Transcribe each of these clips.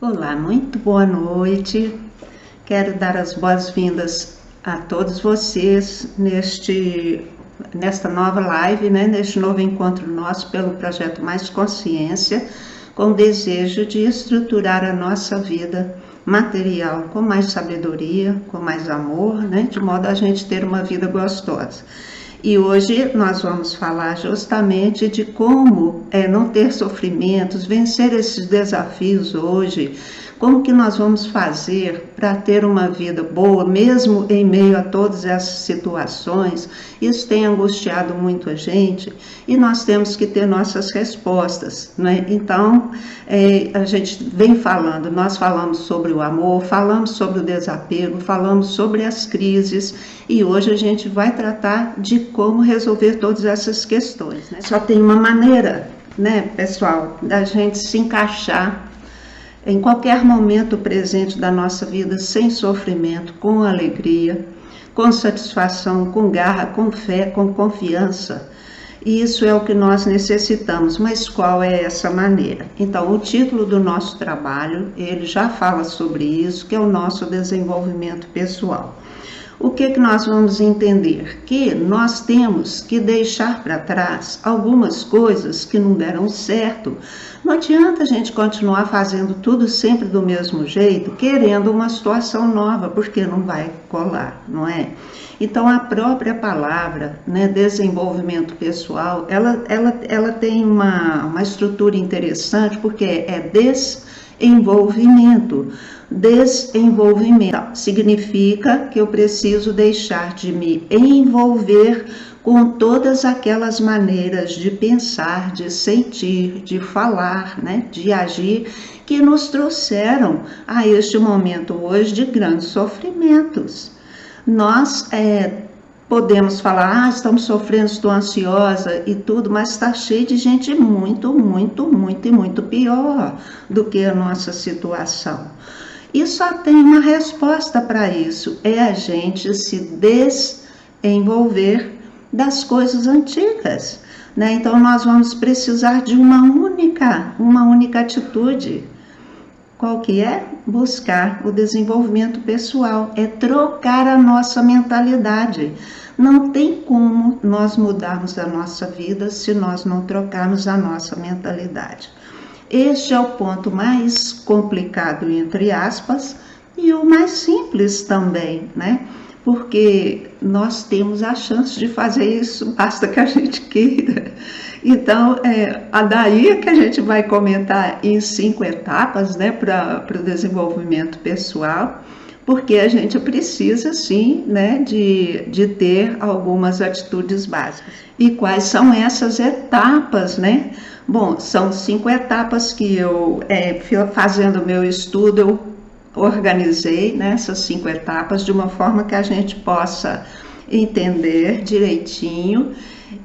Olá, muito boa noite. Quero dar as boas-vindas a todos vocês nesta nova live, neste novo encontro nosso pelo projeto Mais Consciência, com o desejo de estruturar a nossa vida material com mais sabedoria, com mais amor, de modo a gente ter uma vida gostosa. E hoje nós vamos falar justamente de como não ter sofrimentos, vencer esses desafios hoje, como que nós vamos fazer para ter uma vida boa, mesmo em meio a todas essas situações. Isso tem angustiado muito a gente e nós temos que ter nossas respostas, Então, a gente vem falando, nós falamos sobre o amor, falamos sobre o desapego, falamos sobre as crises e hoje a gente vai tratar de como resolver todas essas questões, Só tem uma maneira, pessoal, da gente se encaixar em qualquer momento presente da nossa vida, sem sofrimento, com alegria, com satisfação, com garra, com fé, com confiança. E isso é o que nós necessitamos, mas qual é essa maneira? Então, o título do nosso trabalho, ele já fala sobre isso, que é o nosso desenvolvimento pessoal. O que nós vamos entender? Que nós temos que deixar para trás algumas coisas que não deram certo. Não adianta a gente continuar fazendo tudo sempre do mesmo jeito, querendo uma situação nova, porque não vai colar, não é? Então, a própria palavra, desenvolvimento pessoal, ela tem uma estrutura interessante, porque é desenvolvimento. Desenvolvimento significa que eu preciso deixar de me envolver com todas aquelas maneiras de pensar, de sentir, de falar, de agir, que nos trouxeram a este momento hoje de grandes sofrimentos. Nós podemos falar, estamos sofrendo, estou ansiosa e tudo, mas está cheio de gente muito pior do que a nossa situação. E só tem uma resposta para isso, é a gente se desenvolver das coisas antigas, Então nós vamos precisar de uma única atitude. Qual que é? Buscar o desenvolvimento pessoal, é trocar a nossa mentalidade. Não tem como nós mudarmos a nossa vida se nós não trocarmos a nossa mentalidade. Este é o ponto mais complicado, entre aspas, e o mais simples também, Porque nós temos a chance de fazer isso, basta que a gente queira. Então, daí é que a gente vai comentar em 5 etapas, para o desenvolvimento pessoal, porque a gente precisa, sim, de ter algumas atitudes básicas. E quais são essas etapas, Bom, são 5 etapas que eu, fazendo o meu estudo, eu organizei essas 5 etapas de uma forma que a gente possa entender direitinho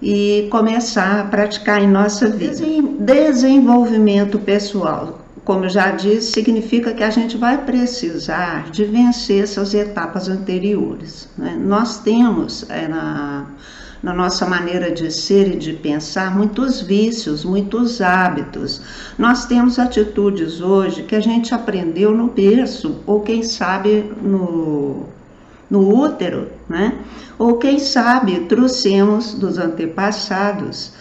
e começar a praticar em nossa vida. Desenvolvimento pessoal, como eu já disse, significa que a gente vai precisar de vencer essas etapas anteriores. Nós temos na nossa maneira de ser e de pensar, muitos vícios, muitos hábitos. Nós temos atitudes hoje que a gente aprendeu no berço, ou quem sabe no útero, Ou quem sabe trouxemos dos antepassados.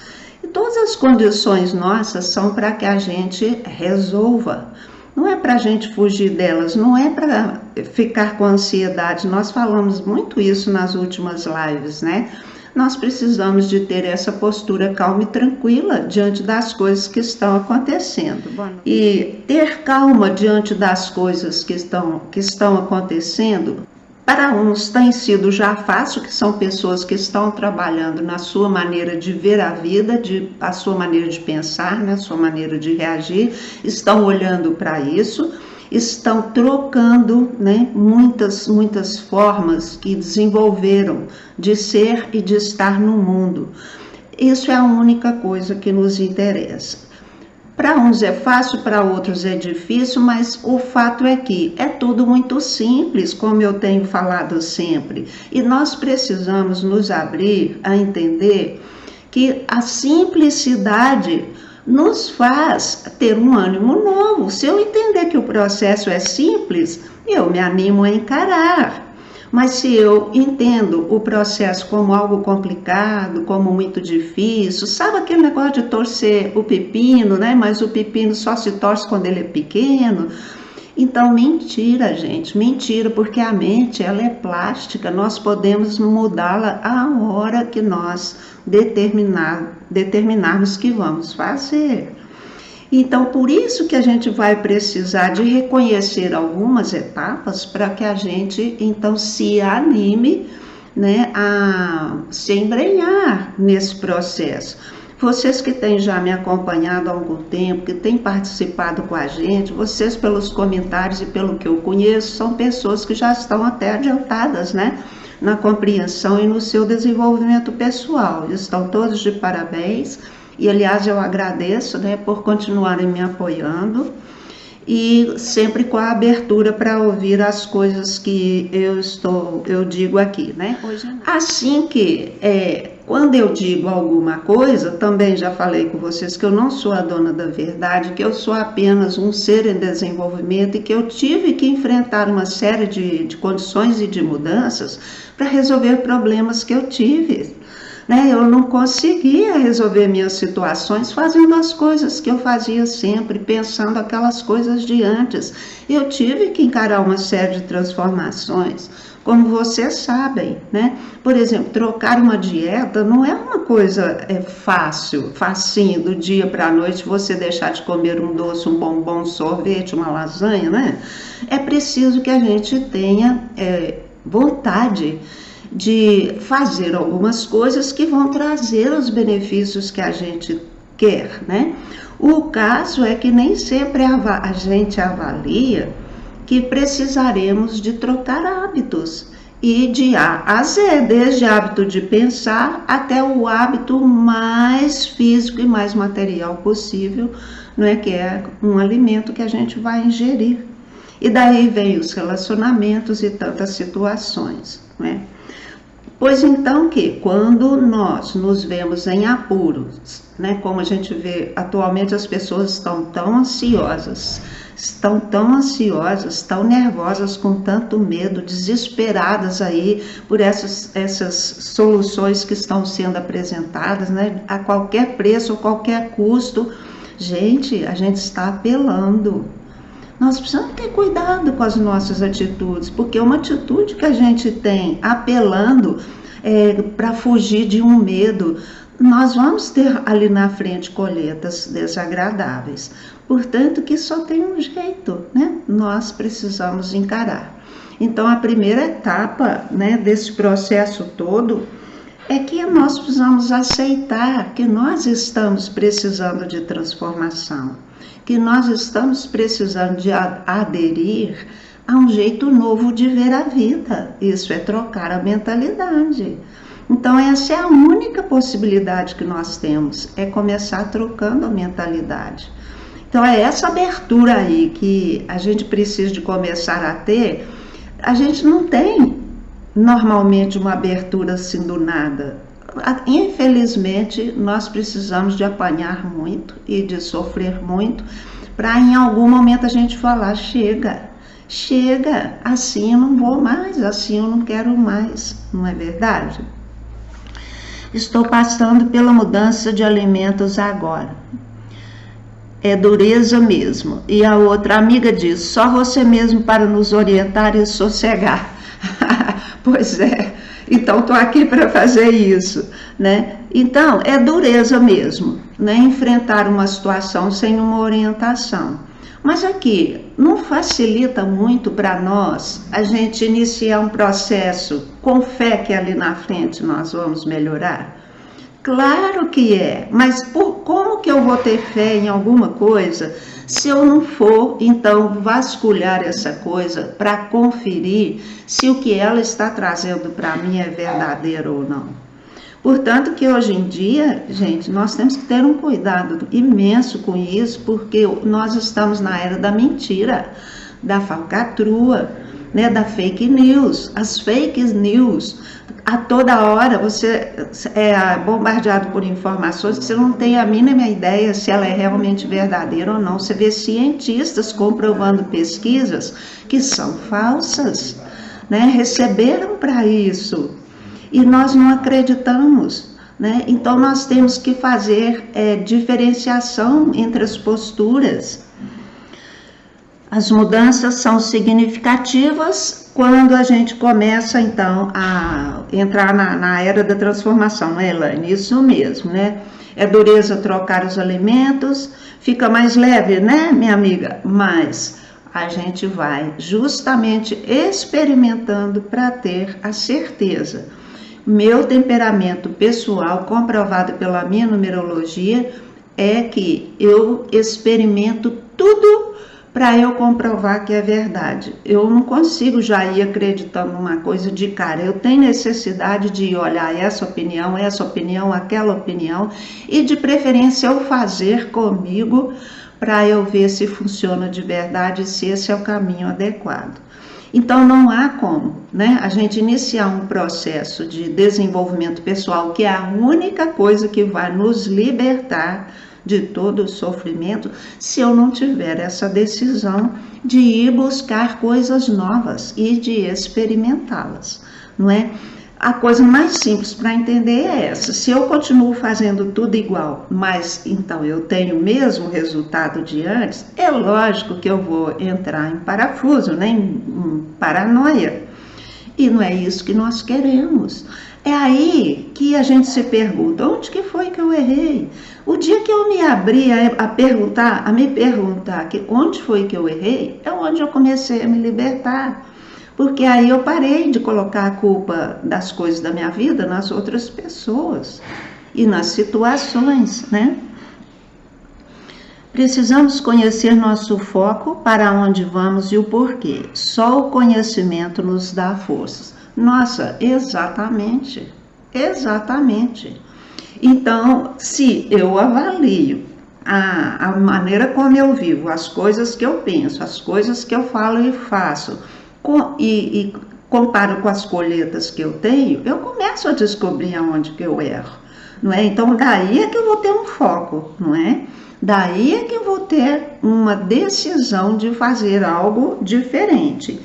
E todas as condições nossas são para que a gente resolva. Não é para a gente fugir delas, não é para ficar com ansiedade. Nós falamos muito isso nas últimas lives, Nós precisamos de ter essa postura calma e tranquila diante das coisas que estão acontecendo. E ter calma diante das coisas que estão acontecendo, para uns tem sido já fácil, que são pessoas que estão trabalhando na sua maneira de ver a vida, a sua maneira de pensar, a sua maneira de reagir, estão olhando para isso, estão trocando muitas formas que desenvolveram de ser e de estar no mundo. Isso é a única coisa que nos interessa. Para uns é fácil, para outros é difícil, mas o fato é que é tudo muito simples, como eu tenho falado sempre. E nós precisamos nos abrir a entender que a simplicidade nos faz ter um ânimo novo. Se eu entender que o processo é simples, eu me animo a encarar. Mas se eu entendo o processo como algo complicado, como muito difícil, sabe aquele negócio de torcer o pepino, né? Mas o pepino só se torce quando ele é pequeno. Então, mentira, gente, mentira, porque a mente, ela é plástica, nós podemos mudá-la a hora que nós determinarmos que vamos fazer. Então, por isso que a gente vai precisar de reconhecer algumas etapas para que a gente, então, se anime, né, a se embrenhar nesse processo. Vocês que têm já me acompanhado há algum tempo, que têm participado com a gente, vocês pelos comentários e pelo que eu conheço, são pessoas que já estão até adiantadas, né, na compreensão e no seu desenvolvimento pessoal. Estão todos de parabéns. E, aliás, eu agradeço, né, por continuarem me apoiando e sempre com a abertura para ouvir as coisas que eu digo aqui, né? Assim que, quando eu digo alguma coisa, também já falei com vocês que eu não sou a dona da verdade, que eu sou apenas um ser em desenvolvimento e que eu tive que enfrentar uma série de condições e de mudanças para resolver problemas que eu tive. Eu não conseguia resolver minhas situações fazendo as coisas que eu fazia sempre, pensando aquelas coisas de antes. Eu tive que encarar uma série de transformações, como vocês sabem, né? Por exemplo, trocar uma dieta não é uma coisa fácil, facinho, do dia para a noite você deixar de comer um doce, um bombom, um sorvete, uma lasanha, né? É preciso que a gente tenha vontade de fazer algumas coisas que vão trazer os benefícios que a gente quer, né? O caso é que nem sempre a gente avalia que precisaremos de trocar hábitos e de A a Z, desde hábito de pensar até o hábito mais físico e mais material possível, não é, que é um alimento que a gente vai ingerir. E daí vem os relacionamentos e tantas situações, né? Pois então que quando nós nos vemos em apuros, né, como a gente vê atualmente, as pessoas estão tão ansiosas, tão nervosas, com tanto medo, desesperadas aí por essas soluções que estão sendo apresentadas, né, a qualquer preço ou qualquer custo. Gente, a gente está apelando. Nós precisamos ter cuidado com as nossas atitudes, porque uma atitude que a gente tem apelando para fugir de um medo, nós vamos ter ali na frente colheitas desagradáveis. Portanto, que só tem um jeito, né? Nós precisamos encarar. Então, a primeira etapa, né, desse processo todo é que nós precisamos aceitar que nós estamos precisando de transformação, que nós estamos precisando de aderir a um jeito novo de ver a vida. Isso é trocar a mentalidade. Então, essa é a única possibilidade que nós temos, é começar trocando a mentalidade. Então, é essa abertura aí que a gente precisa de começar a ter. A gente não tem normalmente uma abertura assim do nada. Infelizmente, nós precisamos de apanhar muito e de sofrer muito para em algum momento a gente falar: chega, assim eu não vou mais, assim eu não quero mais, não é verdade? Estou passando pela mudança de alimentos agora. É dureza mesmo. E a outra amiga diz: só você mesmo para nos orientar e sossegar. Pois é, então estou aqui para fazer isso, né? Então, é dureza mesmo, né? Enfrentar uma situação sem uma orientação. Mas aqui, não facilita muito para nós a gente iniciar um processo com fé que ali na frente nós vamos melhorar? Claro que é, mas como que eu vou ter fé em alguma coisa se eu não for, então, vasculhar essa coisa para conferir se o que ela está trazendo para mim é verdadeiro ou não? Portanto, que hoje em dia, gente, nós temos que ter um cuidado imenso com isso, porque nós estamos na era da mentira, da falcatrua, né, da fake news. As fake news, a toda hora você é bombardeado por informações que você não tem a mínima ideia se ela é realmente verdadeira ou não. Você vê cientistas comprovando pesquisas que são falsas, né? Receberam para isso e nós não acreditamos, né? Então nós temos que fazer diferenciação entre as posturas. As mudanças são significativas quando a gente começa, então, a entrar na era da transformação, né, Elaine? Isso mesmo, né? É dureza trocar os alimentos, fica mais leve, né, minha amiga? Mas a gente vai justamente experimentando para ter a certeza. Meu temperamento pessoal, comprovado pela minha numerologia, é que eu experimento tudo para eu comprovar que é verdade. Eu não consigo já ir acreditando numa coisa de cara. Eu tenho necessidade de olhar essa opinião, aquela opinião, e de preferência eu fazer comigo para eu ver se funciona de verdade, se esse é o caminho adequado. Então não há como, né, a gente iniciar um processo de desenvolvimento pessoal, que é a única coisa que vai nos libertar de todo o sofrimento, se eu não tiver essa decisão de ir buscar coisas novas e de experimentá-las, não é? A coisa mais simples para entender é essa: se eu continuo fazendo tudo igual, mas então eu tenho o mesmo resultado de antes, é lógico que eu vou entrar em parafuso, né? Em paranoia. E não é isso que nós queremos. É aí que a gente se pergunta: onde que foi que eu errei? O dia que eu me abri a me perguntar que onde foi que eu errei, é onde eu comecei a me libertar. Porque aí eu parei de colocar a culpa das coisas da minha vida nas outras pessoas e nas situações, né? Precisamos conhecer nosso foco, para onde vamos e o porquê. Só o conhecimento nos dá forças. Nossa, exatamente, exatamente. Então, se eu avalio a maneira como eu vivo, as coisas que eu penso, as coisas que eu falo e faço, e comparo com as colheitas que eu tenho, eu começo a descobrir aonde que eu erro, não é? Então, daí é que eu vou ter um foco, não é? Daí é que eu vou ter uma decisão de fazer algo diferente.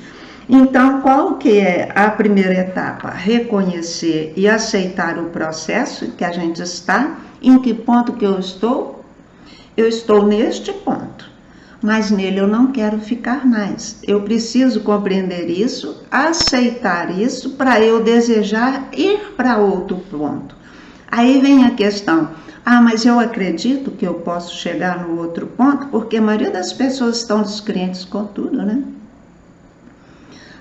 Então, qual que é a primeira etapa? Reconhecer e aceitar o processo que a gente está. Em que ponto que eu estou? Eu estou neste ponto, mas nele eu não quero ficar mais. Eu preciso compreender isso, aceitar isso, para eu desejar ir para outro ponto. Aí vem a questão: mas eu acredito que eu posso chegar no outro ponto, porque a maioria das pessoas estão descrentes com tudo, né?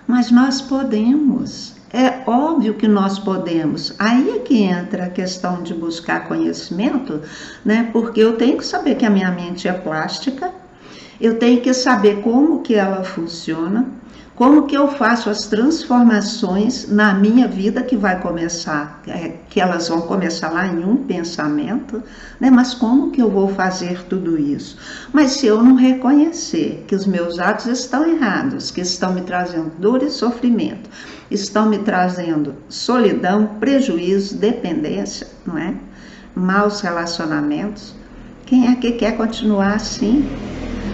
Mas nós podemos, é óbvio que nós podemos. Aí é que entra a questão de buscar conhecimento, né? Porque eu tenho que saber que a minha mente é plástica, eu tenho que saber como que ela funciona, como que eu faço as transformações na minha vida que vai começar, que elas vão começar lá em um pensamento, né? Mas como que eu vou fazer tudo isso? Mas se eu não reconhecer que os meus atos estão errados, que estão me trazendo dor e sofrimento, estão me trazendo solidão, prejuízo, dependência, não é? Maus relacionamentos, quem é que quer continuar assim?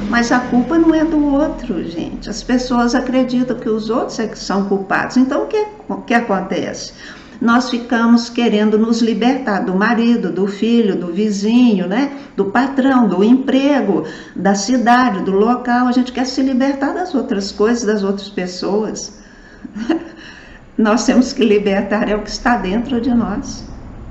Mas a culpa não é do outro, gente. As pessoas acreditam que os outros é que são culpados. Então, o que acontece? Nós ficamos querendo nos libertar do marido, do filho, do vizinho, né? Do patrão, do emprego, da cidade, do local. A gente quer se libertar das outras coisas, das outras pessoas. Nós temos que libertar o que está dentro de nós,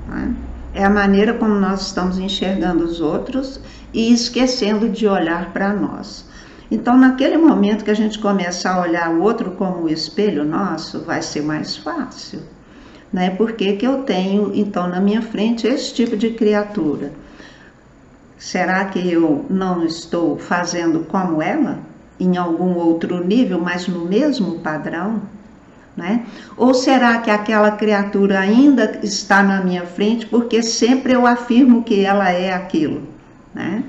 né? É a maneira como nós estamos enxergando os outros e esquecendo de olhar para nós. Então, naquele momento que a gente começa a olhar o outro como o espelho nosso, vai ser mais fácil, né? Porque que eu tenho, então, na minha frente esse tipo de criatura. Será que eu não estou fazendo como ela, em algum outro nível, mas no mesmo padrão? Né? Ou será que aquela criatura ainda está na minha frente porque sempre eu afirmo que ela é aquilo, né?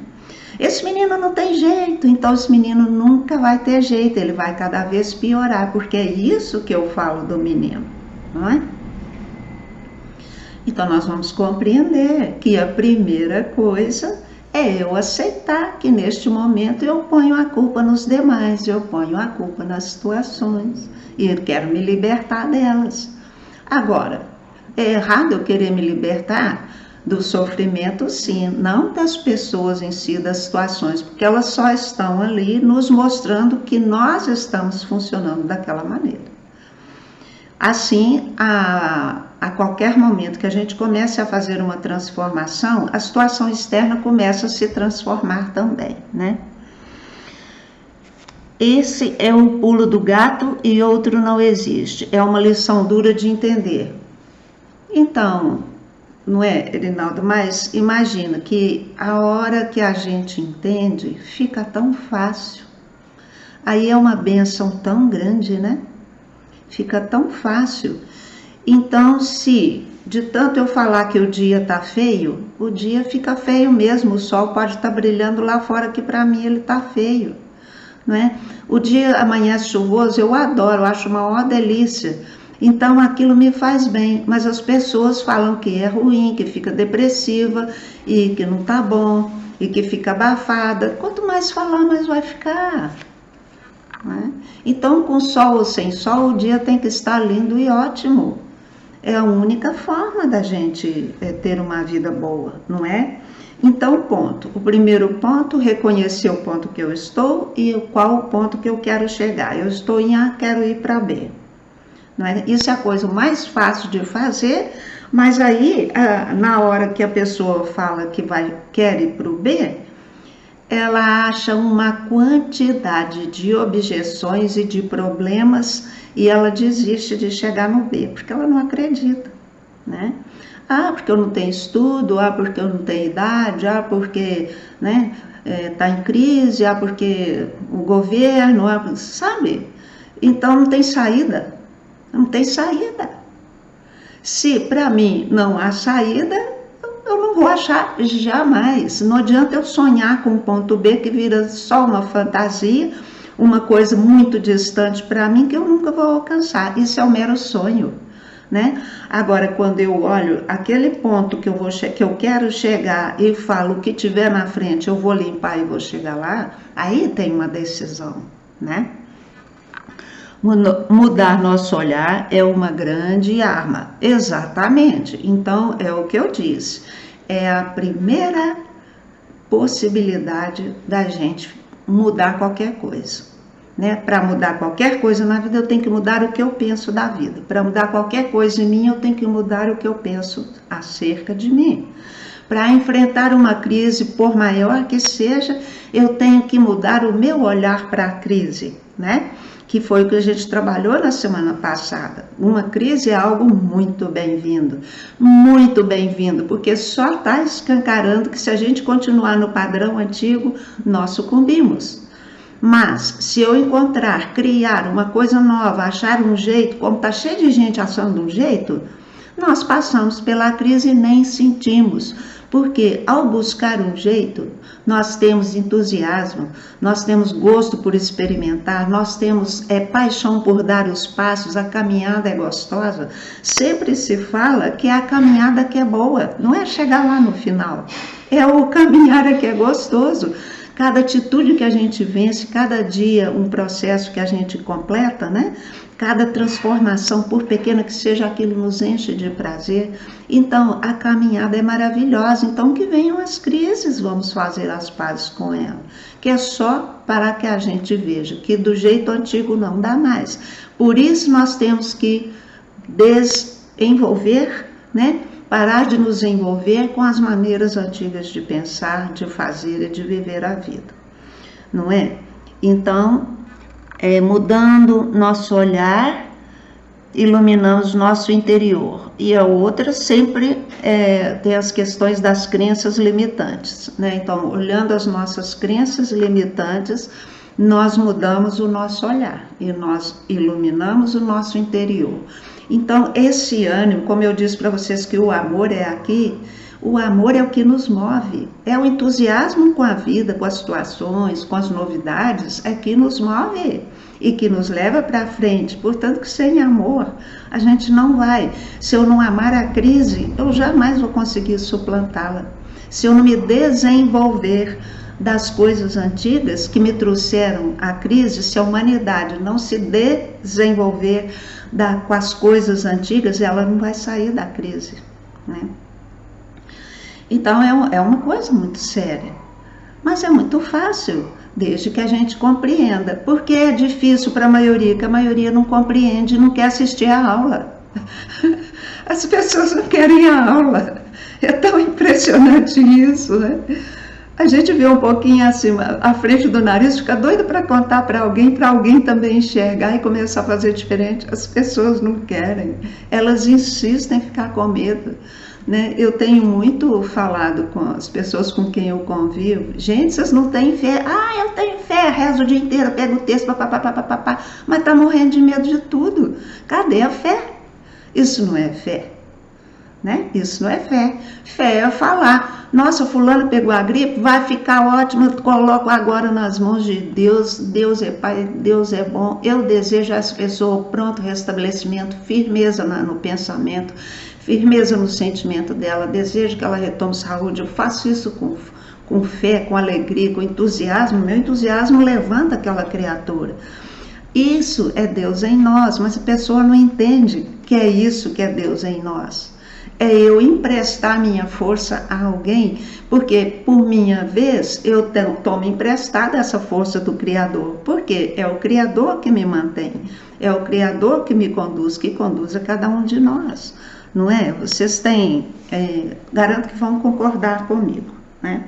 Esse menino não tem jeito, então esse menino nunca vai ter jeito, ele vai cada vez piorar, porque é isso que eu falo do menino, não é? Então nós vamos compreender que a primeira coisa é eu aceitar que neste momento eu ponho a culpa nos demais, eu ponho a culpa nas situações e eu quero me libertar delas. Agora, é errado eu querer me libertar do sofrimento, sim, não das pessoas em si, das situações, porque elas só estão ali nos mostrando que nós estamos funcionando daquela maneira. Assim, a qualquer momento que a gente comece a fazer uma transformação, a situação externa começa a se transformar também, né? Esse é o pulo do gato e outro não existe. É uma lição dura de entender. Então, não é, Erinaldo? Mas imagina que a hora que a gente entende, fica tão fácil. Aí é uma bênção tão grande, né? Fica tão fácil. Então, se de tanto eu falar que o dia tá feio, o dia fica feio mesmo. O sol pode estar brilhando lá fora, que para mim ele tá feio, não é? O dia amanhece chuvoso, eu adoro, eu acho uma maior delícia. Então aquilo me faz bem, mas as pessoas falam que é ruim, que fica depressiva e que não tá bom e que fica abafada. Quanto mais falar, mais vai ficar. Né? Então, com sol ou sem sol, o dia tem que estar lindo e ótimo. É a única forma da gente ter uma vida boa, não é? Então, ponto. O primeiro ponto, reconhecer o ponto que eu estou e qual o ponto que eu quero chegar. Eu estou em A, quero ir para B. Não é? Isso é a coisa mais fácil de fazer, mas aí, na hora que a pessoa fala que quer ir para o B, ela acha uma quantidade de objeções e de problemas e ela desiste de chegar no B, porque ela não acredita, né? Ah, porque eu não tenho estudo, ah, porque eu não tenho idade, ah, porque, né, tá em crise, ah, porque o governo, ah, sabe? Então não tem saída, não tem saída. Se para mim não há saída, eu não vou achar jamais. Não adianta eu sonhar com o ponto B que vira só uma fantasia, uma coisa muito distante para mim que eu nunca vou alcançar. Isso é um mero sonho, né? Agora, quando eu olho aquele ponto que eu quero chegar e falo o que tiver na frente, eu vou limpar e vou chegar lá, aí tem uma decisão, né? Mudar nosso olhar é uma grande arma, exatamente. Então, é o que eu disse, é a primeira possibilidade da gente mudar qualquer coisa, né? Para mudar qualquer coisa na vida, eu tenho que mudar o que eu penso da vida. Para mudar qualquer coisa em mim, eu tenho que mudar o que eu penso acerca de mim. Para enfrentar uma crise, por maior que seja, eu tenho que mudar o meu olhar para a crise, né? Que foi o que a gente trabalhou na semana passada. Uma crise é algo muito bem-vindo, porque só está escancarando que se a gente continuar no padrão antigo, nós sucumbimos. Mas se eu encontrar, criar uma coisa nova, achar um jeito, como está cheio de gente achando um jeito, nós passamos pela crise e nem sentimos. Porque ao buscar um jeito, nós temos entusiasmo, nós temos gosto por experimentar, nós temos paixão por dar os passos, a caminhada é gostosa. Sempre se fala que é a caminhada que é boa, não é chegar lá no final, é o caminhar que é gostoso. Cada atitude que a gente vence, cada dia um processo que a gente completa, né? Cada transformação, por pequena que seja, aquilo nos enche de prazer. Então, a caminhada é maravilhosa. Então, que venham as crises, vamos fazer as pazes com ela. Que é só para que a gente veja que do jeito antigo não dá mais. Por isso, nós temos que desenvolver, né? Parar de nos envolver com as maneiras antigas de pensar, de fazer e de viver a vida. Não é? Então, mudando nosso olhar, iluminamos nosso interior. E a outra sempre tem as questões das crenças limitantes, né? Então, olhando as nossas crenças limitantes, nós mudamos o nosso olhar e nós iluminamos o nosso interior. Então, esse ânimo, como eu disse para vocês que o amor é aqui, O amor é o que nos move, é o entusiasmo com a vida, com as situações, com as novidades, é que nos move e que nos leva para frente. Portanto, que sem amor a gente não vai. Se eu não amar a crise, eu jamais vou conseguir suplantá-la. Se eu não me desenvolver das coisas antigas que me trouxeram a crise, se a humanidade não se desenvolver com as coisas antigas, ela não vai sair da crise, né? Então é uma coisa muito séria, mas é muito fácil, desde que a gente compreenda. Porque é difícil para a maioria, que a maioria não compreende e não quer assistir a aula. As pessoas não querem a aula. É tão impressionante isso, né? A gente vê um pouquinho assim, à frente do nariz, fica doido para contar para alguém também enxergar e começar a fazer diferente. As pessoas não querem, elas insistem em ficar com medo, né? Eu tenho muito falado com as pessoas com quem eu convivo. Gente, vocês não têm fé? Ah, eu tenho fé, rezo o dia inteiro, pego o texto, papapá, mas tá morrendo de medo de tudo. Cadê a fé? Isso não é fé, né? Isso não é fé. Fé é falar: nossa, fulano pegou a gripe, vai ficar ótimo, eu coloco agora nas mãos de Deus. Deus é Pai, Deus é bom. Eu desejo a essa pessoa pronto restabelecimento, firmeza no pensamento, firmeza no sentimento dela, desejo que ela retome saúde. Eu faço isso com fé, com alegria, com entusiasmo. Meu entusiasmo levanta aquela criatura. Isso é Deus em nós, mas a pessoa não entende que é isso que é Deus em nós. É eu emprestar minha força a alguém, porque por minha vez eu tomo emprestada essa força do Criador, porque é o Criador que me mantém, é o Criador que me conduz, que conduz a cada um de nós, não é? Vocês têm, garanto que vão concordar comigo, né?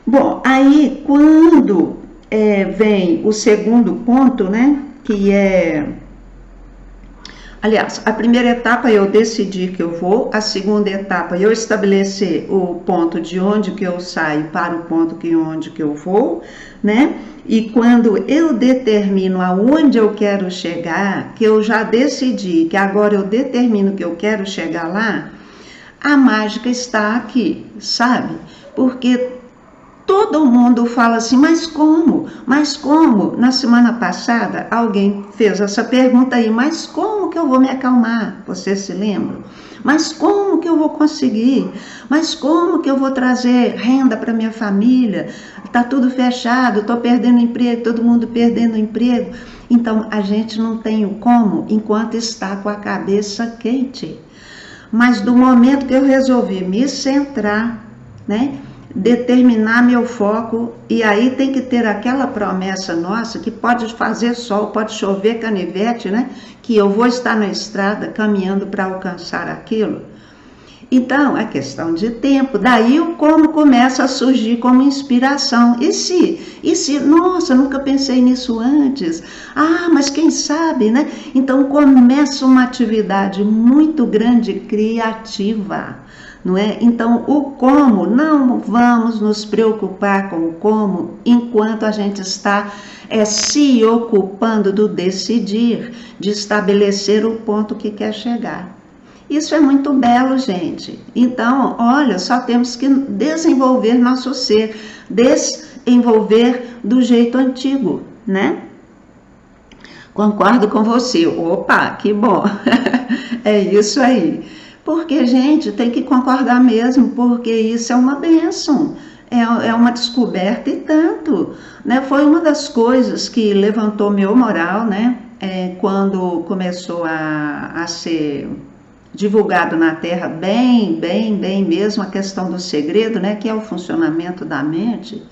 Bom, aí quando vem o segundo ponto, né, que é... Aliás, a primeira etapa eu decidi que eu vou, a segunda etapa eu estabelecer o ponto de onde que eu saio para o ponto de onde que eu vou, né? E quando eu determino aonde eu quero chegar, que eu já decidi que agora eu determino que eu quero chegar lá, a mágica está aqui, sabe? Porque todo mundo fala assim, mas como? Mas como? Na semana passada, alguém fez essa pergunta aí, mas como que eu vou me acalmar? Vocês se lembram? Mas como que eu vou conseguir? Mas como que eu vou trazer renda para minha família? Está tudo fechado, estou perdendo emprego, todo mundo perdendo emprego. Então, a gente não tem o como enquanto está com a cabeça quente. Mas do momento que eu resolvi me centrar, né? Determinar meu foco, e aí tem que ter aquela promessa nossa, que pode fazer sol, pode chover canivete, né? Que eu vou estar na estrada caminhando para alcançar aquilo. Então, é questão de tempo. Daí o como começa a surgir como inspiração. E se, nossa, nunca pensei nisso antes. Ah, mas quem sabe, né? Então começa uma atividade muito grande, criativa. Não é? Então, o como, não vamos nos preocupar com o como enquanto a gente está se ocupando do decidir, de estabelecer o ponto que quer chegar. Isso é muito belo, gente. Então, olha, só temos que desenvolver nosso ser, desenvolver do jeito antigo, né? Concordo com você. Opa, que bom. É isso aí. Porque, gente, tem que concordar mesmo, porque isso é uma bênção, é uma descoberta e tanto, né? Foi uma das coisas que levantou meu moral, né? Quando começou a ser divulgado na Terra bem mesmo a questão do segredo, né? Que é o funcionamento da mente.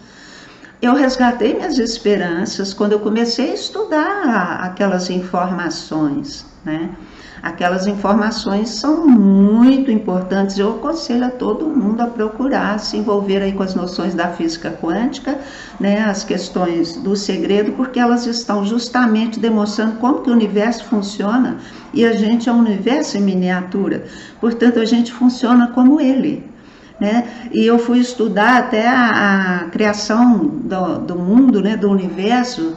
Eu resgatei minhas esperanças quando eu comecei a estudar aquelas informações, né? Aquelas informações são muito importantes. Eu aconselho a todo mundo a procurar se envolver aí com as noções da física quântica, né, as questões do segredo, porque elas estão justamente demonstrando como que o universo funciona, e a gente é um universo em miniatura, portanto a gente funciona como ele, né? E eu fui estudar até a criação do mundo, né, do universo,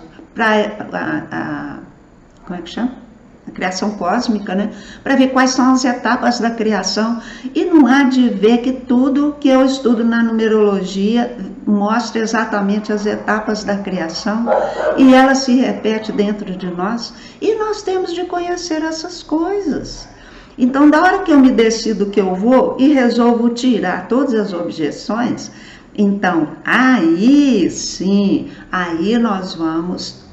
como é que chama? criação cósmica, né? Para ver quais são as etapas da criação. E não há de ver que tudo que eu estudo na numerologia mostra exatamente as etapas da criação e ela se repete dentro de nós e nós temos de conhecer essas coisas. Então, da hora que eu me decido que eu vou e resolvo tirar todas as objeções, então, aí sim, aí nós vamos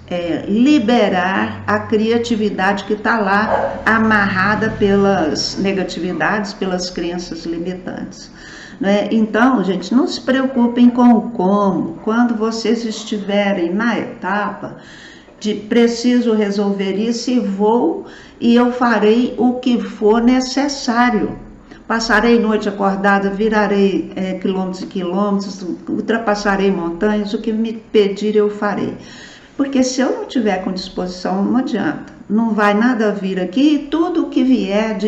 liberar a criatividade que está lá amarrada pelas negatividades, pelas crenças limitantes. Né? Então, gente, não se preocupem com o como. Quando vocês estiverem na etapa de preciso resolver isso e vou, e eu farei o que for necessário. Passarei noite acordada, virarei quilômetros e quilômetros, ultrapassarei montanhas, o que me pedir eu farei. Porque se eu não tiver com disposição, não adianta. Não vai nada vir aqui, e tudo que vier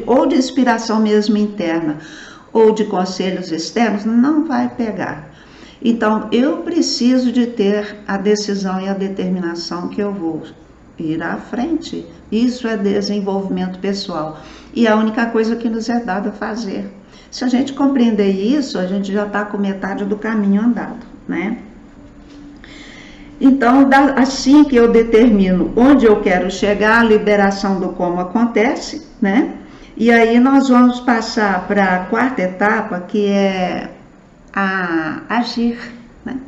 ou de inspiração mesmo interna, ou de conselhos externos, não vai pegar. Então, eu preciso de ter a decisão e a determinação que eu vou ir à frente. Isso é desenvolvimento pessoal. E a única coisa que nos é dada fazer. Se a gente compreender isso, a gente já está com metade do caminho andado, né? Então, assim que eu determino onde eu quero chegar, a liberação do como acontece, né? E aí nós vamos passar para a quarta etapa, que é a agir, né?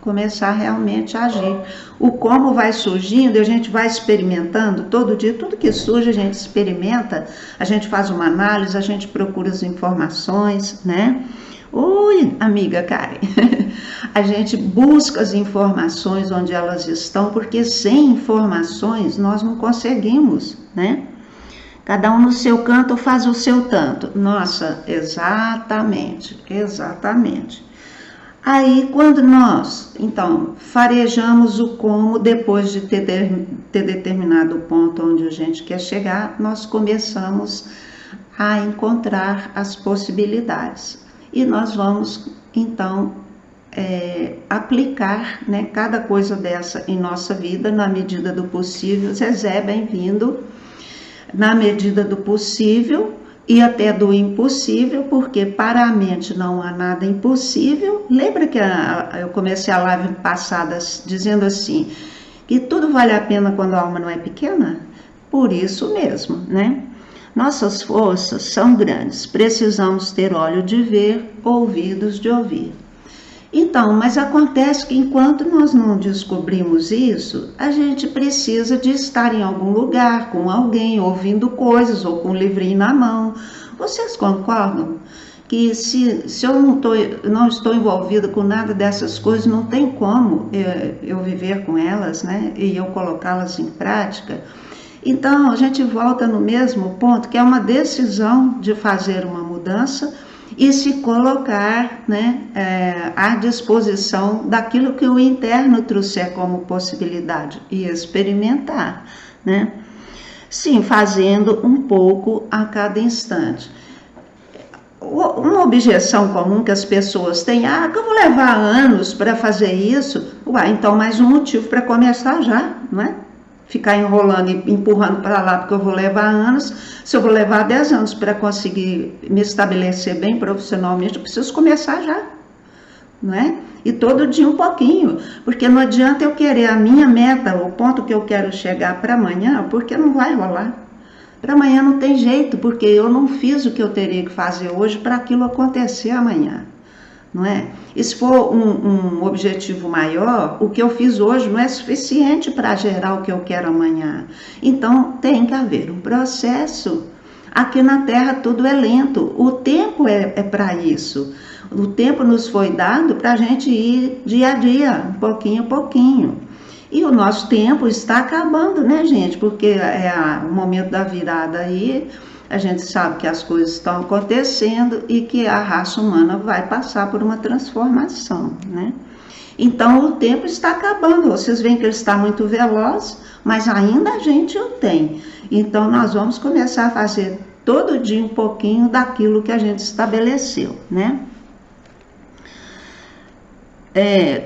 Começar realmente a agir. O como vai surgindo, a gente vai experimentando todo dia, tudo que surge a gente experimenta, a gente faz uma análise, a gente procura as informações, né? Oi, amiga Karen, a gente busca as informações onde elas estão, porque sem informações nós não conseguimos, né? Cada um no seu canto faz o seu tanto. Nossa, exatamente. Aí, quando nós, então, farejamos o como, depois de ter determinado o ponto onde a gente quer chegar, nós começamos a encontrar as possibilidades. E nós vamos, então, aplicar, né, cada coisa dessa em nossa vida, na medida do possível. Zezé, bem-vindo. Na medida do possível e até do impossível, porque para a mente não há nada impossível. Lembra que eu comecei a live passada dizendo assim, que tudo vale a pena quando a alma não é pequena? Por isso mesmo, né? Nossas forças são grandes, precisamos ter olho de ver, ouvidos de ouvir. Então, mas acontece que enquanto nós não descobrimos isso, a gente precisa de estar em algum lugar, com alguém, ouvindo coisas, ou com um livrinho na mão. Vocês concordam que se eu não estou envolvida com nada dessas coisas, não tem como eu viver com elas, né? E eu colocá-las em prática? Então, a gente volta no mesmo ponto, que é uma decisão de fazer uma mudança, e se colocar, né, à disposição daquilo que o interno trouxer como possibilidade e experimentar, né? Sim, fazendo um pouco a cada instante. Uma objeção comum que as pessoas têm, que eu vou levar anos para fazer isso. Então mais um motivo para começar já, não é? Ficar enrolando e empurrando para lá porque eu vou levar anos. Se eu vou levar 10 anos para conseguir me estabelecer bem profissionalmente, eu preciso começar já, não é? E todo dia um pouquinho, porque não adianta eu querer a minha meta, o ponto que eu quero chegar para amanhã, porque não vai rolar. Para amanhã não tem jeito, porque eu não fiz o que eu teria que fazer hoje para aquilo acontecer amanhã. Não é? E se for um objetivo maior, o que eu fiz hoje não é suficiente para gerar o que eu quero amanhã. Então tem que haver um processo. Aqui na Terra tudo é lento, o tempo é para isso. O tempo nos foi dado para a gente ir dia a dia, um pouquinho a pouquinho. E o nosso tempo está acabando, né, gente? Porque é o momento da virada aí. A gente sabe que as coisas estão acontecendo e que a raça humana vai passar por uma transformação, né? Então, o tempo está acabando. Vocês veem que ele está muito veloz, mas ainda a gente o tem. Então, nós vamos começar a fazer todo dia um pouquinho daquilo que a gente estabeleceu, né?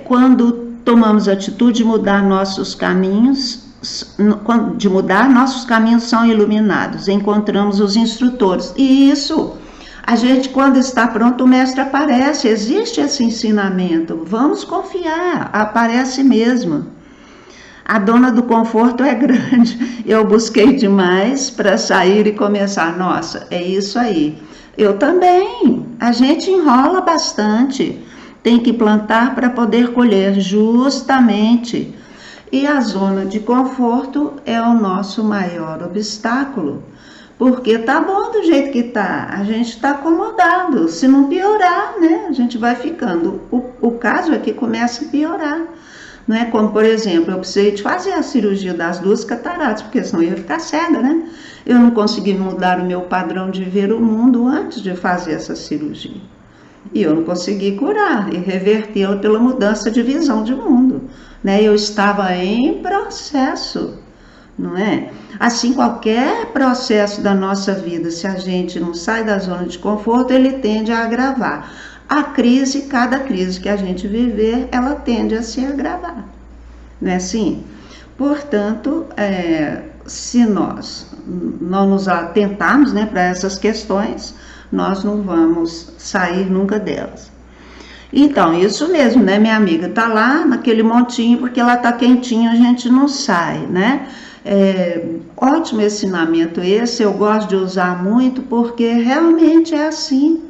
Quando tomamos a atitude de mudar nossos caminhos, de mudar, nossos caminhos são iluminados, encontramos os instrutores. E isso, a gente, quando está pronto, o mestre aparece, existe esse ensinamento, vamos confiar, aparece mesmo. A dona do conforto é grande, eu busquei demais para sair e começar, nossa, é isso aí. Eu também, a gente enrola bastante, tem que plantar para poder colher, justamente. E a zona de conforto é o nosso maior obstáculo, porque tá bom do jeito que tá, a gente tá acomodado, se não piorar, né, a gente vai ficando. O caso é que começa a piorar, não é? Como, por exemplo, eu precisei de fazer a cirurgia das 2 cataratas, porque senão eu ia ficar cega, né? Eu não consegui mudar o meu padrão de ver o mundo antes de fazer essa cirurgia. E eu não consegui curar e revertê-la pela mudança de visão de mundo, né? Eu estava em processo, não é? Assim, qualquer processo da nossa vida, se a gente não sai da zona de conforto, ele tende a agravar. A crise, cada crise que a gente viver, ela tende a se agravar, não é assim? Portanto, se nós não nos atentarmos, né, para essas questões, nós não vamos sair nunca delas. Então, isso mesmo, né, minha amiga? Tá lá naquele montinho, porque ela tá quentinha, a gente não sai, né? Ótimo ensinamento esse, eu gosto de usar muito, porque realmente é assim.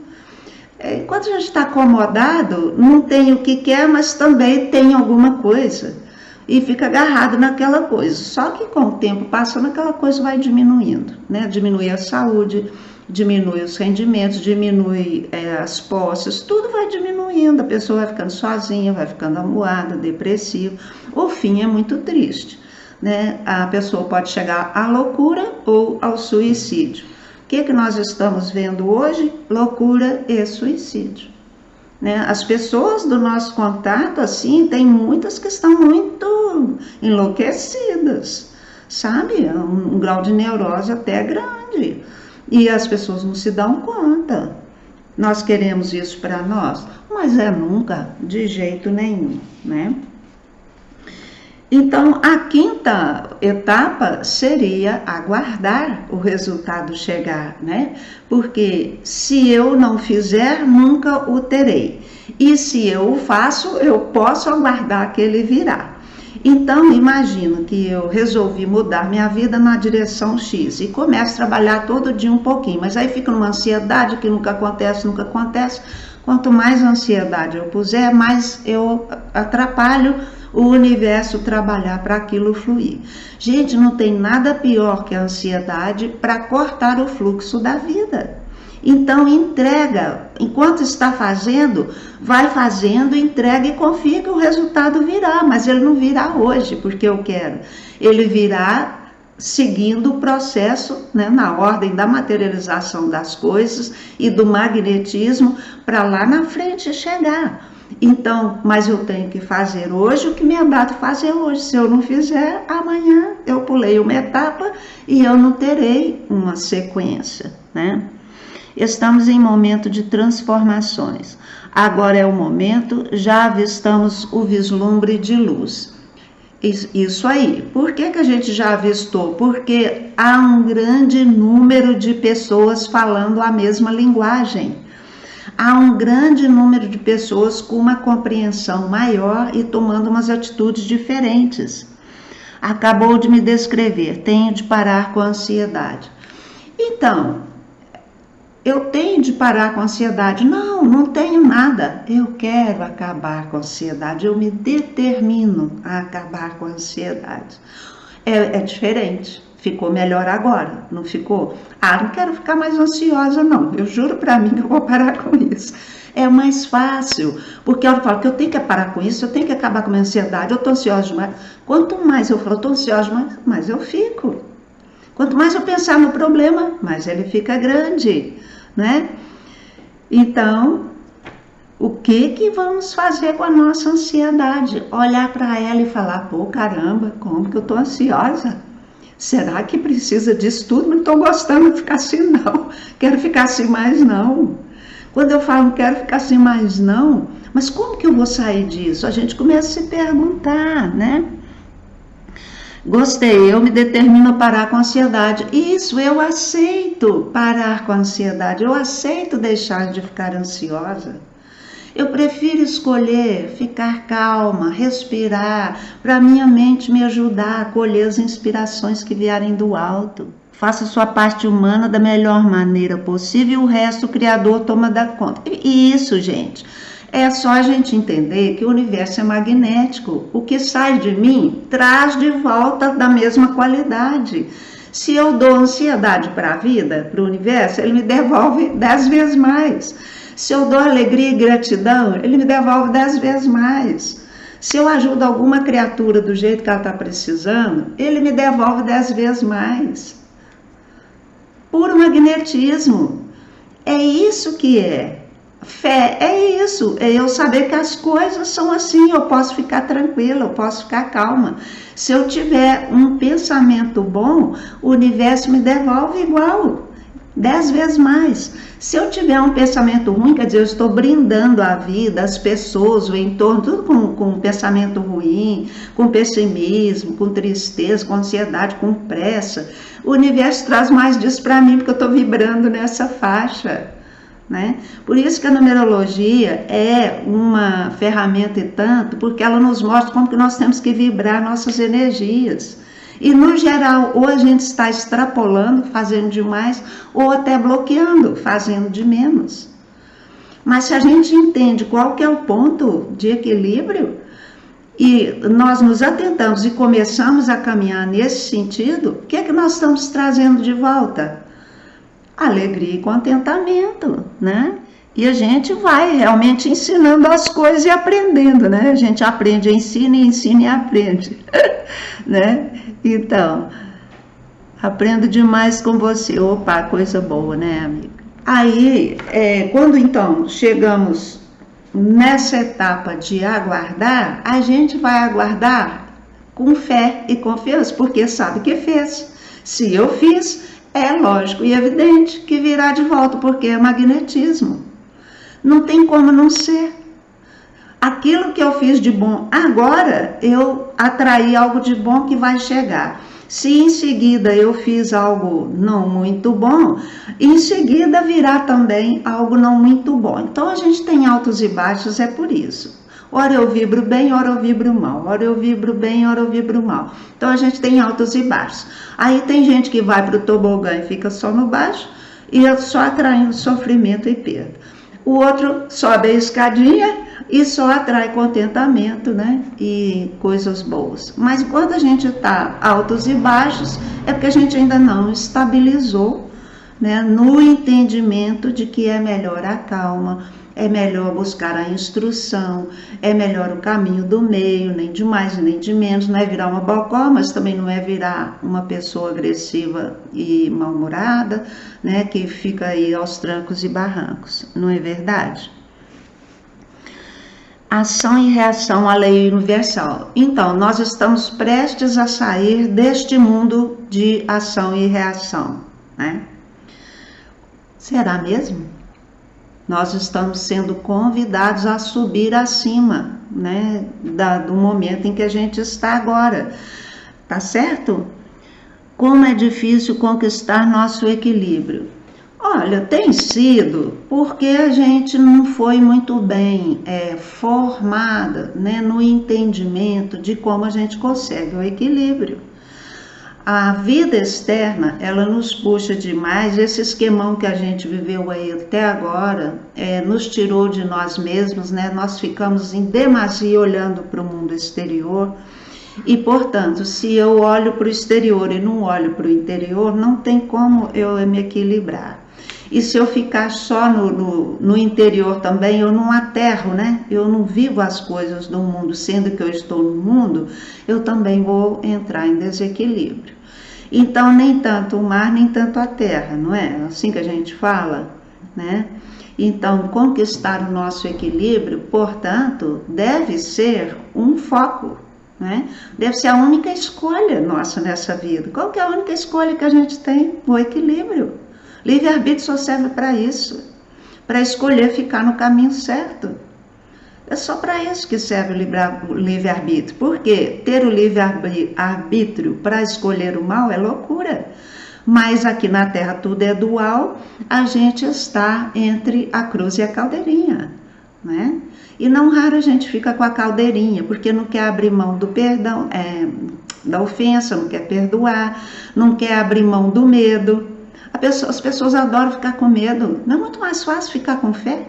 Enquanto a gente está acomodado, não tem o que quer, mas também tem alguma coisa. E fica agarrado naquela coisa. Só que com o tempo passando, aquela coisa vai diminuindo, né? Diminui a saúde, diminui os rendimentos, diminui as posses, tudo vai diminuindo. A pessoa vai ficando sozinha, vai ficando amuada, depressiva. O fim é muito triste, né? A pessoa pode chegar à loucura ou ao suicídio. O que nós estamos vendo hoje? Loucura e suicídio, né? As pessoas do nosso contato, assim, tem muitas que estão muito enlouquecidas, sabe? Um grau de neurose até grande. E as pessoas não se dão conta. Nós queremos isso para nós? Mas nunca, de jeito nenhum, né? Então, a quinta etapa seria aguardar o resultado chegar, né? Porque se eu não fizer, nunca o terei. E se eu o faço, eu posso aguardar que ele virá. Então, imagino que eu resolvi mudar minha vida na direção X e começo a trabalhar todo dia um pouquinho, mas aí fica numa ansiedade que nunca acontece, nunca acontece. Quanto mais ansiedade eu puser, mais eu atrapalho o universo trabalhar para aquilo fluir. Gente, não tem nada pior que a ansiedade para cortar o fluxo da vida. Então entrega, enquanto está fazendo, vai fazendo, entrega e confia que o resultado virá, mas ele não virá hoje, porque eu quero. Ele virá seguindo o processo, né, na ordem da materialização das coisas e do magnetismo para lá na frente chegar. Então, mas eu tenho que fazer hoje o que me é dado fazer hoje. Se eu não fizer, amanhã eu pulei uma etapa e eu não terei uma sequência, né? Estamos em momento de transformações. Agora é o momento, já avistamos o vislumbre de luz. Isso aí. Por que a gente já avistou? Porque há um grande número de pessoas falando a mesma linguagem. Há um grande número de pessoas com uma compreensão maior e tomando umas atitudes diferentes. Acabou de me descrever, tenho de parar com a ansiedade. Então, eu tenho de parar com a ansiedade? Não, não tenho nada. Eu quero acabar com a ansiedade, eu me determino a acabar com a ansiedade. É diferente. Ficou melhor agora, não ficou? Não quero ficar mais ansiosa, não. Eu juro para mim que eu vou parar com isso. É mais fácil, porque eu falo que eu tenho que parar com isso, eu tenho que acabar com a minha ansiedade, eu estou ansiosa demais. Quanto mais eu falo, eu estou ansiosa demais, mais eu fico. Quanto mais eu pensar no problema, mais ele fica grande, né? Então, o que vamos fazer com a nossa ansiedade? Olhar para ela e falar, pô, caramba, como que eu estou ansiosa? Será que precisa disso tudo? Não estou gostando de ficar assim, não. Quero ficar assim mais, não. Quando eu falo, não quero ficar assim mais, não, mas como que eu vou sair disso? A gente começa a se perguntar, né? Gostei, eu me determino a parar com a ansiedade. Isso, eu aceito parar com a ansiedade, eu aceito deixar de ficar ansiosa. Eu prefiro escolher ficar calma, respirar, para minha mente me ajudar a colher as inspirações que vierem do alto. Faça sua parte humana da melhor maneira possível e o resto o Criador toma da conta. E isso, gente, é só a gente entender que o universo é magnético. O que sai de mim traz de volta da mesma qualidade. Se eu dou ansiedade para a vida, para o universo, ele me devolve 10 vezes mais. Se eu dou alegria e gratidão, ele me devolve 10 vezes mais. Se eu ajudo alguma criatura do jeito que ela está precisando, ele me devolve 10 vezes mais. Puro magnetismo. É isso que é. Fé é isso, é eu saber que as coisas são assim, eu posso ficar tranquila, eu posso ficar calma. Se eu tiver um pensamento bom, o universo me devolve igual, 10 vezes mais. Se eu tiver um pensamento ruim, quer dizer, eu estou brindando a vida, as pessoas, o entorno, tudo com pensamento ruim, com pessimismo, com tristeza, com ansiedade, com pressa. O universo traz mais disso para mim, porque eu estou vibrando nessa faixa. Né? Por isso que a numerologia é uma ferramenta e tanto, porque ela nos mostra como que nós temos que vibrar nossas energias. E no geral, ou a gente está extrapolando, fazendo demais, ou até bloqueando, fazendo de menos. Mas se a gente entende qual que é o ponto de equilíbrio, e nós nos atentamos e começamos a caminhar nesse sentido, o que é que nós estamos trazendo de volta? Alegria e contentamento, né? E a gente vai realmente ensinando as coisas e aprendendo, né? A gente aprende, ensina e aprende, né? Então, aprendo demais com você. Opa, coisa boa, né, amiga? Aí, quando então chegamos nessa etapa de aguardar, a gente vai aguardar com fé e confiança, porque sabe que fez. Se eu fiz, é lógico e evidente que virá de volta, porque é magnetismo. Não tem como não ser. Aquilo que eu fiz de bom agora, eu atraí algo de bom que vai chegar. Se em seguida eu fiz algo não muito bom, em seguida virá também algo não muito bom. Então a gente tem altos e baixos, é por isso. Ora eu vibro bem, ora eu vibro mal. Ora eu vibro bem, ora eu vibro mal. Então a gente tem altos e baixos. Aí tem gente que vai para o tobogã e fica só no baixo, e só atraindo sofrimento e perda. O outro sobe a escadinha e só atrai contentamento, né? E coisas boas. Mas quando a gente está altos e baixos, é porque a gente ainda não estabilizou, né? No entendimento de que é melhor a calma, é melhor buscar a instrução, é melhor o caminho do meio, nem de mais nem de menos. Não é virar uma bocó, mas também não é virar uma pessoa agressiva e mal-humorada, né, que fica aí aos trancos e barrancos. Não é verdade? Ação e reação à lei universal. Então, nós estamos prestes a sair deste mundo de ação e reação, né? Será mesmo? Nós estamos sendo convidados a subir acima, né, do momento em que a gente está agora, tá certo? Como é difícil conquistar nosso equilíbrio. Olha, tem sido porque a gente não foi muito bem formada, né, no entendimento de como a gente consegue o equilíbrio. A vida externa, ela nos puxa demais, esse esquemão que a gente viveu aí até agora, nos tirou de nós mesmos, né? Nós ficamos em demasia olhando para o mundo exterior e, portanto, se eu olho para o exterior e não olho para o interior, não tem como eu me equilibrar. E se eu ficar só no interior também, eu não aterro, né? Eu não vivo as coisas do mundo, sendo que eu estou no mundo, eu também vou entrar em desequilíbrio. Então, nem tanto o mar, nem tanto a terra, não é? Assim que a gente fala, né? Então, conquistar o nosso equilíbrio, portanto, deve ser um foco, né? Deve ser a única escolha nossa nessa vida. Qual que é a única escolha que a gente tem? O equilíbrio. Livre-arbítrio só serve para isso, para escolher ficar no caminho certo. É só para isso que serve o livre-arbítrio. Porque ter o livre-arbítrio para escolher o mal é loucura. Mas aqui na Terra tudo é dual, a gente está entre a cruz e a caldeirinha, né? E não raro a gente fica com a caldeirinha, porque não quer abrir mão do perdão, da ofensa, não quer perdoar, não quer abrir mão do medo. As pessoas adoram ficar com medo. Não é muito mais fácil ficar com fé?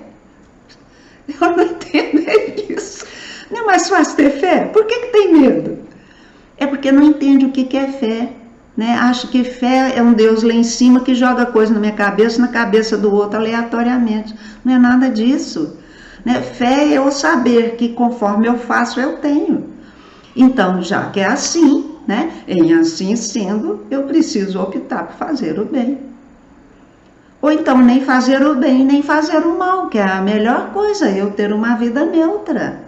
Eu não entendo isso. Não é mais fácil ter fé? Por que tem medo? É porque não entende o que é fé. Né? Acho que fé é um Deus lá em cima que joga coisa na minha cabeça, na cabeça do outro aleatoriamente. Não é nada disso. Né? Fé é eu saber que conforme eu faço, eu tenho. Então, já que é assim, né? Em assim sendo, eu preciso optar por fazer o bem. Ou então nem fazer o bem, nem fazer o mal, que é a melhor coisa, eu ter uma vida neutra.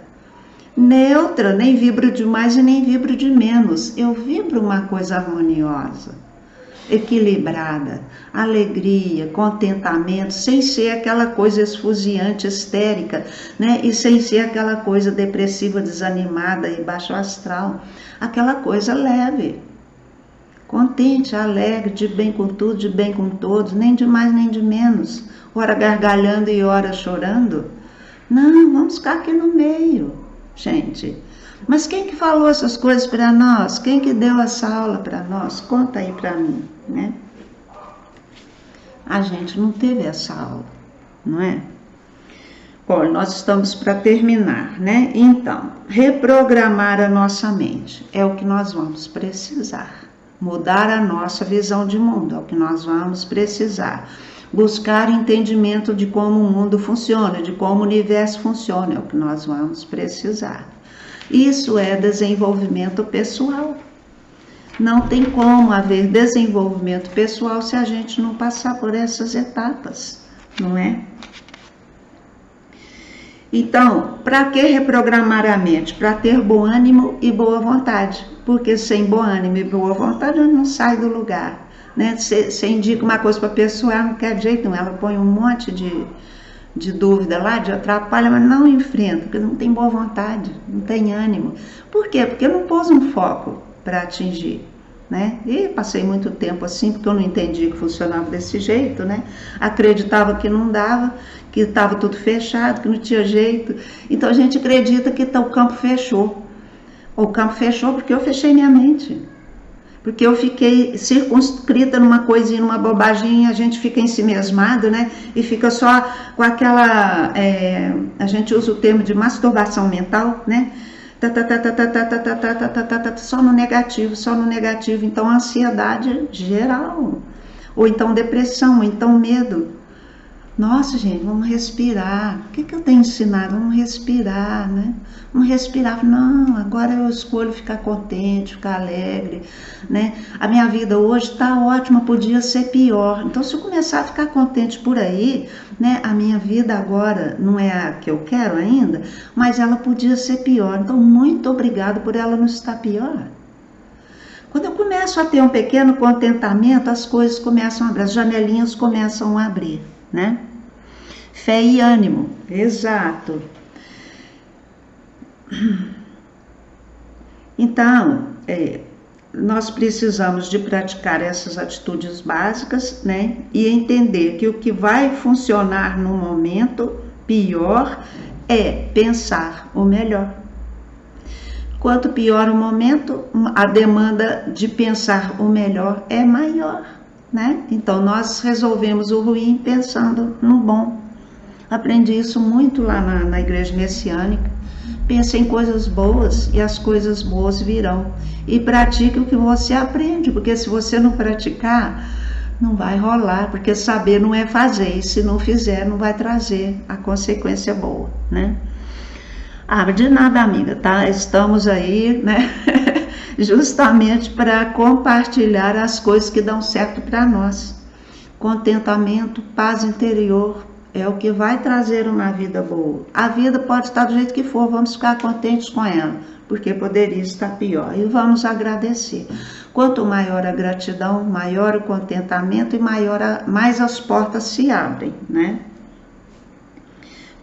Neutra, nem vibro de mais e nem vibro de menos. Eu vibro uma coisa harmoniosa, equilibrada, alegria, contentamento, sem ser aquela coisa esfuziante, histérica, né? E sem ser aquela coisa depressiva, desanimada e baixo astral. Aquela coisa leve, contente, alegre, de bem com tudo, de bem com todos, nem de mais nem de menos. Ora gargalhando e ora chorando. Não, vamos ficar aqui no meio. Gente, mas quem que falou essas coisas para nós? Quem que deu essa aula para nós? Conta aí para mim, né? A gente não teve essa aula, não é? Bom, nós estamos para terminar, né? Então, reprogramar a nossa mente é o que nós vamos precisar. Mudar a nossa visão de mundo é o que nós vamos precisar. Buscar entendimento de como o mundo funciona, de como o universo funciona, é o que nós vamos precisar. Isso é desenvolvimento pessoal. Não tem como haver desenvolvimento pessoal se a gente não passar por essas etapas, não é? Então, para que reprogramar a mente? Para ter bom ânimo e boa vontade. Porque sem bom ânimo e boa vontade, a gente não sai do lugar. Né? Você indica uma coisa para a pessoa, ela não quer de jeito nenhum, ela põe um monte de dúvida lá, de atrapalha, mas não enfrenta, porque não tem boa vontade, não tem ânimo. Por quê? Porque não pôs um foco para atingir. Né? E passei muito tempo assim, porque eu não entendia que funcionava desse jeito, né? Acreditava que não dava, que estava tudo fechado, que não tinha jeito. Então a gente acredita que o campo fechou. O campo fechou porque eu fechei minha mente. Porque eu fiquei circunscrita numa coisinha, numa bobaginha, a gente fica ensimesmado, né? E fica só com aquela, a gente usa o termo de masturbação mental, né? Só no negativo, só no negativo. Então, ansiedade geral. Ou então depressão, ou então medo. Nossa, gente, vamos respirar. O que eu tenho ensinado? Vamos respirar, né? Vamos respirar. Não, agora eu escolho ficar contente, ficar alegre, né? A minha vida hoje está ótima, podia ser pior. Então, se eu começar a ficar contente por aí, né? A minha vida agora não é a que eu quero ainda, mas ela podia ser pior. Então, muito obrigado por ela não estar pior. Quando eu começo a ter um pequeno contentamento, as coisas começam a abrir, as janelinhas começam a abrir, né? Fé e ânimo, exato. Então, nós precisamos de praticar essas atitudes básicas, né? E entender que o que vai funcionar no momento pior é pensar o melhor. Quanto pior o momento, a demanda de pensar o melhor é maior, né? Então, nós resolvemos o ruim pensando no bom. Aprendi isso muito lá na igreja messiânica. Pense em coisas boas e as coisas boas virão. E pratique o que você aprende, porque se você não praticar, não vai rolar, porque saber não é fazer, e se não fizer, não vai trazer a consequência boa, né? Ah, de nada, amiga, tá? Estamos aí, né? Justamente para compartilhar as coisas que dão certo para nós. Contentamento, paz interior, é o que vai trazer uma vida boa. A vida pode estar do jeito que for, vamos ficar contentes com ela, porque poderia estar pior. E vamos agradecer. Quanto maior a gratidão, maior o contentamento e mais as portas se abrem, né?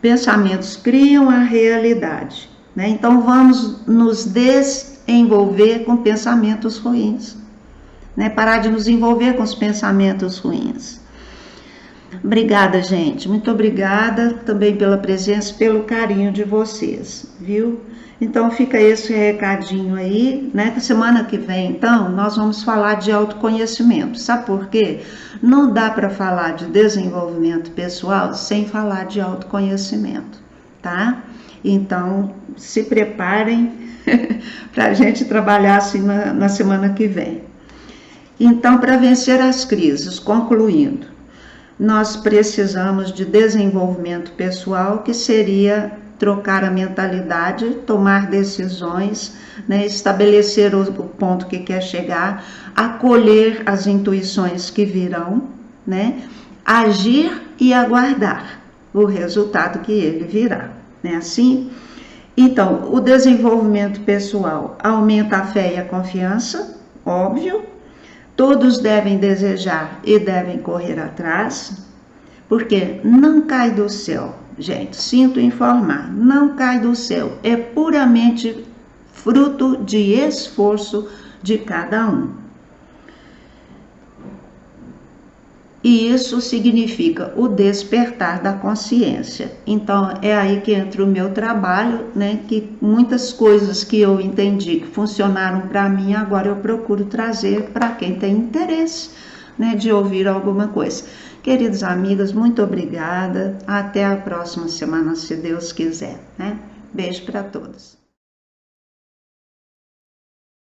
pensamentos criam a realidade, né? Então vamos nos desenvolver com pensamentos ruins, né? Parar de nos envolver com os pensamentos ruins. Obrigada, gente. Muito obrigada também pela presença, pelo carinho de vocês, viu? Então fica esse recadinho aí, né? Que semana que vem, então, nós vamos falar de autoconhecimento. Sabe por quê? Não dá para falar de desenvolvimento pessoal sem falar de autoconhecimento, tá? Então, se preparem para a gente trabalhar assim na semana que vem. Então, para vencer as crises, concluindo, nós precisamos de desenvolvimento pessoal, que seria trocar a mentalidade, tomar decisões, né, estabelecer o ponto que quer chegar, acolher as intuições que virão, né, agir e aguardar o resultado que ele virá, né, assim? Então, o desenvolvimento pessoal aumenta a fé e a confiança, óbvio. Todos devem desejar e devem correr atrás, porque não cai do céu, gente, sinto informar, não cai do céu, é puramente fruto de esforço de cada um. E isso significa o despertar da consciência. Então, é aí que entra o meu trabalho, né? Que muitas coisas que eu entendi que funcionaram para mim, agora eu procuro trazer para quem tem interesse, né? De ouvir alguma coisa. Queridos amigos, muito obrigada. Até a próxima semana, se Deus quiser, né? Beijo para todos.